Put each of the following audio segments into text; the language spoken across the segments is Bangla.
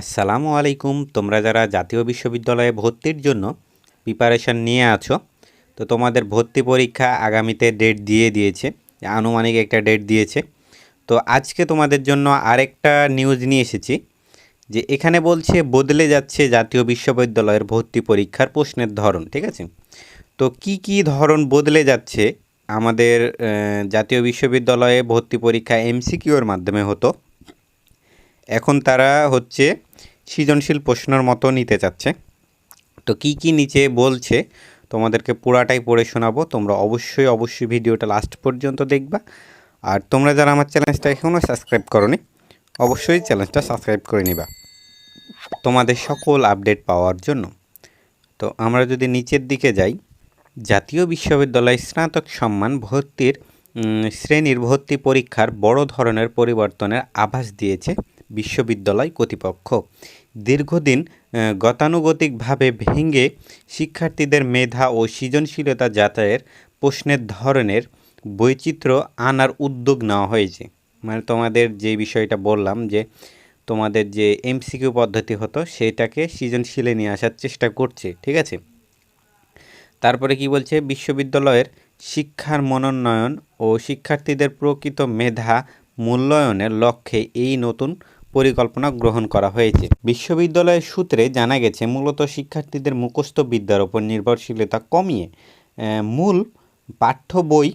আসসালামু আলাইকুম। তোমরা যারা জাতীয় বিশ্ববিদ্যালয়ে ভর্তির জন্য প্রিপারেশন নিয়ে আছো, তো তোমাদের ভর্তি পরীক্ষা আগামীতে ডেট দিয়ে দিয়েছে, আনুমানিক একটা ডেট দিয়েছে। তো আজকে তোমাদের জন্য আরেকটা নিউজ নিয়ে এসেছি যে এখানে বলছে বদলে যাচ্ছে জাতীয় বিশ্ববিদ্যালয়ের ভর্তি পরীক্ষার প্রশ্নের ধরন। ঠিক আছে, তো কি ধরন বদলে যাচ্ছে? আমাদের জাতীয় বিশ্ববিদ্যালয়ে ভর্তি পরীক্ষা এমসিকিউর মাধ্যমে হতো, এখন তারা হচ্ছে সৃজনশীল প্রশ্নের মতো নিতে চাচ্ছে। তো কি নিচে বলছে তোমাদেরকে পুরাটাই পড়ে শোনাবো। তোমরা অবশ্যই ভিডিওটা লাস্ট পর্যন্ত দেখবা। আর তোমরা যারা আমার চ্যানেলটা এখনও সাবস্ক্রাইব করোনি, অবশ্যই চ্যানেলটা সাবস্ক্রাইব করে নিবা তোমাদের সকল আপডেট পাওয়ার জন্য। তো আমরা যদি নিচের দিকে যাই, জাতীয় বিশ্ববিদ্যালয় স্নাতক সম্মান ভর্তির শ্রেণীর ভর্তি পরীক্ষার বড় ধরনের পরিবর্তনের আভাস দিয়েছে বিশ্ববিদ্যালয় কর্তৃপক্ষ। দীর্ঘদিন গতানুগতিকভাবে ভেঙে শিক্ষার্থীদের মেধা ও সৃজনশীলতা যাচাইয়ের প্রশ্নের ধরনের বৈচিত্র্য আনার উদ্যোগ নেওয়া হয়েছে। মানে তোমাদের যে বিষয়টা বললাম যে তোমাদের যে এমসিকিউ পদ্ধতি হতো সেটাকে সৃজনশীলে নিয়ে আসার চেষ্টা করছে। ঠিক আছে, তারপরে কি বলছে, বিশ্ববিদ্যালয়ের শিক্ষার মনোন্নয়ন ও শিক্ষার্থীদের প্রকৃত মেধা মূল্যায়নের লক্ষ্যে এই নতুন পরিকল্পনা গ্রহণ করা হয়েছে। বিশ্ববিদ্যালয়ের সূত্রে জানা গেছে, মূলত শিক্ষার্থীদের মুখস্থ বিদ্যার ওপর নির্ভরশীলতা কমিয়ে মূল পাঠ্য বই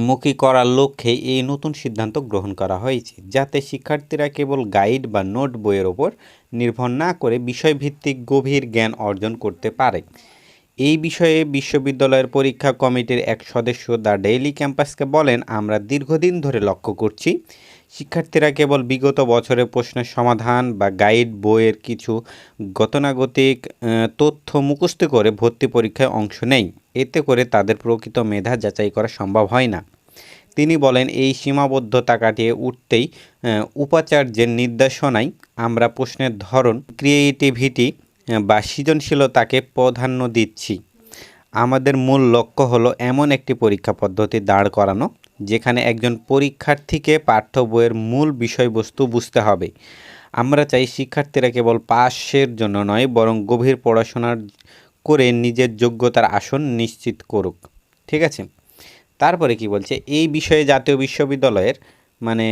মুখী করার লক্ষ্যে এই নতুন সিদ্ধান্ত গ্রহণ করা হয়েছে, যাতে শিক্ষার্থীরা কেবল গাইড বা নোট বইয়ের ওপর নির্ভর না করে বিষয়ভিত্তিক গভীর জ্ঞান অর্জন করতে পারে। এই বিষয়ে বিশ্ববিদ্যালয়ের পরীক্ষা কমিটির এক সদস্য দ্য ডেইলি ক্যাম্পাসকে বলেন, আমরা দীর্ঘদিন ধরে লক্ষ্য করছি শিক্ষার্থীরা কেবল বিগত বছরের প্রশ্নের সমাধান বা গাইড বইয়ের কিছু গতানুগতিক তথ্য মুখস্থ করে ভর্তি পরীক্ষায় অংশ নেয়। এতে করে তাদের প্রকৃত মেধা যাচাই করা সম্ভব হয় না। তিনি বলেন, এই সীমাবদ্ধতা কাটিয়ে উঠতেই উপাচার্যের নির্দেশনায় আমরা প্রশ্নের ধরন, ক্রিয়েটিভিটি বা সৃজনশীলতাকে প্রাধান্য দিচ্ছি। আমাদের মূল লক্ষ্য হলো এমন একটি পরীক্ষা পদ্ধতি দাঁড় করানো যেখানে একজন পরীক্ষার্থীকে পাঠ্য বইয়ের মূল বিষয়বস্তু বুঝতে হবে। আমরা চাই শিক্ষার্থীরা কেবল পাশের জন্য নয়, বরং গভীর পড়াশোনার করে নিজের যোগ্যতার আসন নিশ্চিত করুক। ঠিক আছে, তারপরে কি বলছে, এই বিষয়ে জাতীয় বিশ্ববিদ্যালয়ের মানে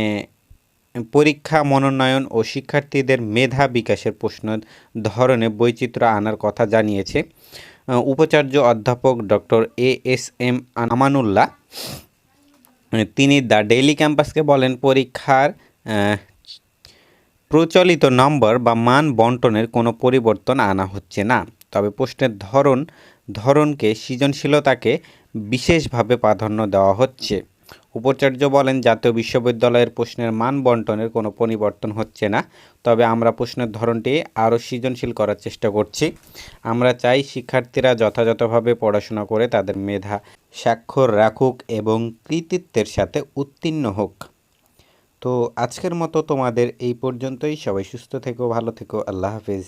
পরীক্ষা মনোনয়ন ও শিক্ষার্থীদের মেধা বিকাশের প্রশ্ন ধরনে বৈচিত্র্য আনার কথা জানিয়েছে উপাচার্য অধ্যাপক ডক্টর এএসএম আমানুল্লাহ। তিনি দ্য ডেইলি ক্যাম্পাসকে বলেন, পরীক্ষার প্রচলিত নম্বর বা মান বন্টনের কোনো পরিবর্তন আনা হচ্ছে না, তবে প্রশ্নের ধরনকে সৃজনশীলতাকে বিশেষভাবে প্রাধান্য দেওয়া হচ্ছে। উপাচার্য বলেন, জাতীয় বিশ্ববিদ্যালয়ের প্রশ্নের মান বন্টনের কোনো পরিবর্তন হচ্ছে না, তবে আমরা প্রশ্নের ধরনটি আরও সৃজনশীল করার চেষ্টা করছি। আমরা চাই শিক্ষার্থীরা যথাযথভাবে পড়াশোনা করে তাদের মেধা স্বাক্ষর রাখুক এবং কৃতিত্বের সাথে উত্তীর্ণ হোক। তো আজকের মতো তোমাদের এই পর্যন্তই। সবাই সুস্থ থেকো, ভালো থেকো, আল্লাহ হাফেজ।